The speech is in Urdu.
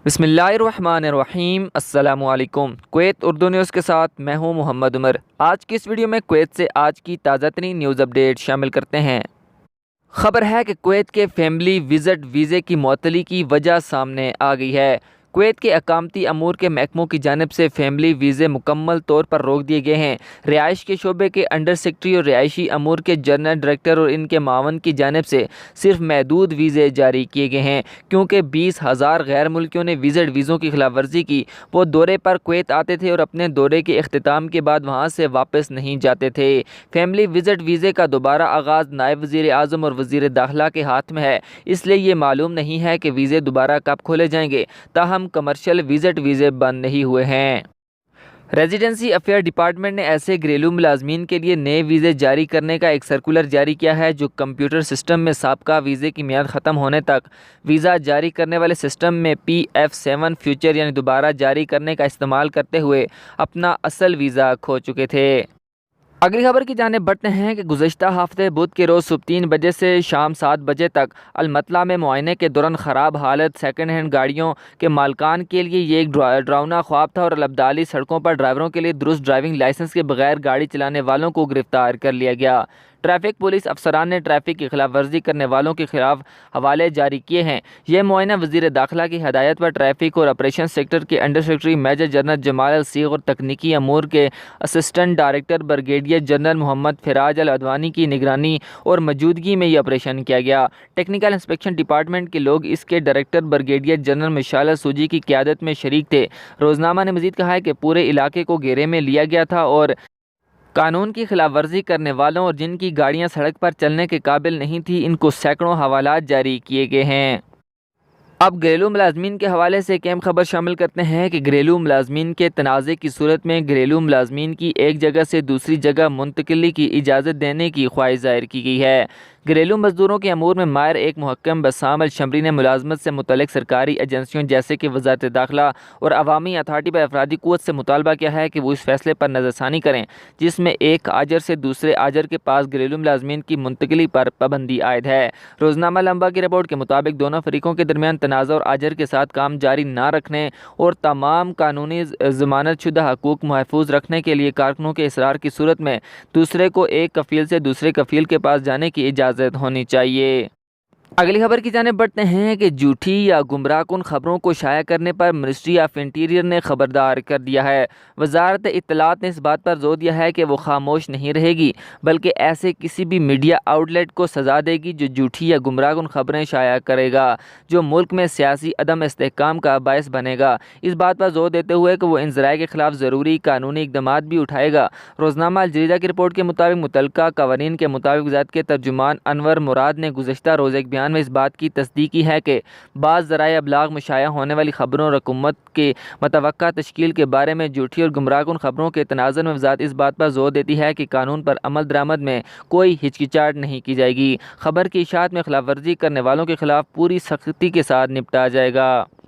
بسم اللہ الرحمن الرحیم۔ السلام علیکم۔ کویت اردو نیوز کے ساتھ میں ہوں محمد عمر۔ آج کی اس ویڈیو میں کویت سے آج کی تازہ ترین نیوز اپڈیٹ شامل کرتے ہیں۔ خبر ہے کہ کویت کے فیملی وزٹ ویزے کی معطلی کی وجہ سامنے آ گئی ہے۔ کویت کے اقامتی امور کے محکموں کی جانب سے فیملی ویزے مکمل طور پر روک دیے گئے ہیں۔ رہائش کے شعبے کے انڈر سیکرٹری اور رہائشی امور کے جنرل ڈائریکٹر اور ان کے معاون کی جانب سے صرف محدود ویزے جاری کیے گئے ہیں، کیونکہ 20,000 غیر ملکیوں نے وزٹ ویزوں کی خلاف ورزی کی۔ وہ دورے پر کویت آتے تھے اور اپنے دورے کے اختتام کے بعد وہاں سے واپس نہیں جاتے تھے۔ فیملی وزٹ ویزے کا دوبارہ آغاز نائب وزیر اعظم اور وزیر داخلہ کے ہاتھ میں ہے، اس لیے یہ معلوم نہیں ہے کہ ویزے دوبارہ کب کھولے جائیں گے۔ تاہم کمرشل وزٹ ویزے بند نہیں ہوئے ہیں۔ ریزیڈنسی افیئر ڈپارٹمنٹ نے ایسے گھریلو ملازمین کے لیے نئے ویزے جاری کرنے کا ایک سرکولر جاری کیا ہے جو کمپیوٹر سسٹم میں سابقہ ویزے کی میعاد ختم ہونے تک ویزا جاری کرنے والے سسٹم میں PF7 فیوچر یعنی دوبارہ جاری کرنے کا استعمال کرتے ہوئے اپنا اصل ویزا کھو چکے تھے۔ اگلی خبر کی جانب بڑھتے ہیں کہ گزشتہ ہفتے بدھ کے روز صبح 3 بجے سے شام 7 بجے تک المطلع میں معائنے کے دوران خراب حالت سیکنڈ ہینڈ گاڑیوں کے مالکان کے لیے یہ ایک ڈراؤنا خواب تھا اور الابدالی سڑکوں پر ڈرائیوروں کے لیے درست ڈرائیونگ لائسنس کے بغیر گاڑی چلانے والوں کو گرفتار کر لیا گیا۔ ٹریفک پولیس افسران نے ٹریفک کی خلاف ورزی کرنے والوں کے خلاف حوالے جاری کیے ہیں۔ یہ معائنہ وزیر داخلہ کی ہدایت پر ٹریفک اور آپریشن سیکٹر کے انڈر سیکرٹری میجر جنرل جمال السیغ اور تکنیکی امور کے اسسٹنٹ ڈائریکٹر بریگیڈیئر جنرل محمد فراج العدوانی کی نگرانی اور موجودگی میں یہ آپریشن کیا گیا۔ ٹیکنیکل انسپیکشن ڈپارٹمنٹ کے لوگ اس کے ڈائریکٹر بریگیڈیئر جنرل مشعل سوجی کی قیادت میں شریک تھے۔ روزنامہ نے مزید کہا ہے کہ پورے علاقے کو گھیرے میں لیا گیا تھا اور قانون کی خلاف ورزی کرنے والوں اور جن کی گاڑیاں سڑک پر چلنے کے قابل نہیں تھیں ان کو سینکڑوں حوالات جاری کیے گئے ہیں۔ اب گھریلو ملازمین کے حوالے سے ایک اہم خبر شامل کرتے ہیں کہ گھریلو ملازمین کے تنازع کی صورت میں گھریلو ملازمین کی ایک جگہ سے دوسری جگہ منتقلی کی اجازت دینے کی خواہش ظاہر کی گئی ہے۔ گھریلو مزدوروں کے امور میں ماہر ایک محکم بسام الشمری نے ملازمت سے متعلق سرکاری ایجنسیوں جیسے کہ وزارت داخلہ اور عوامی اتھارٹی پر افرادی قوت سے مطالبہ کیا ہے کہ وہ اس فیصلے پر نظر ثانی کریں جس میں ایک آجر سے دوسرے آجر کے پاس گھریلو ملازمین کی منتقلی پر پابندی عائد ہے۔ روزنامہ لمبا کی رپورٹ کے مطابق دونوں فریقوں کے درمیان تنازع اور آجر کے ساتھ کام جاری نہ رکھنے اور تمام قانونی ضمانت شدہ حقوق محفوظ رکھنے کے لیے کارکنوں کے اصرار کی صورت میں دوسرے کو ایک کفیل سے دوسرے کفیل کے پاس جانے کی اجازت ہونی چاہیے۔ اگلی خبر کی جانب بڑھتے ہیں کہ جھوٹی یا گمراہ کن خبروں کو شائع کرنے پر منسٹری آف انٹیریئر نے خبردار کر دیا ہے۔ وزارت اطلاعات نے اس بات پر زور دیا ہے کہ وہ خاموش نہیں رہے گی بلکہ ایسے کسی بھی میڈیا آؤٹ لیٹ کو سزا دے گی جو جھوٹی یا گمراہ کن خبریں شائع کرے گا جو ملک میں سیاسی عدم استحکام کا باعث بنے گا۔ اس بات پر زور دیتے ہوئے کہ وہ ان ذرائع کے خلاف ضروری قانونی اقدامات بھی اٹھائے گا۔ روزنامہ الجریدہ کی رپورٹ کے مطابق متعلقہ قوانین کے مطابق وزارت کے ترجمان انور مراد نے گزشتہ روز ایک بیان میں اس بات کی تصدیق کی ہے کہ بعض ذرائع ابلاغ میں شائع ہونے والی خبروں اور حکومت کے متوقع تشکیل کے بارے میں جھوٹی اور گمراہ کن خبروں کے تناظر میں وزارت اس بات پر زور دیتی ہے کہ قانون پر عمل درآمد میں کوئی ہچکچاہٹ نہیں کی جائے گی۔ خبر کی اشاعت میں خلاف ورزی کرنے والوں کے خلاف پوری سختی کے ساتھ نپٹا جائے گا۔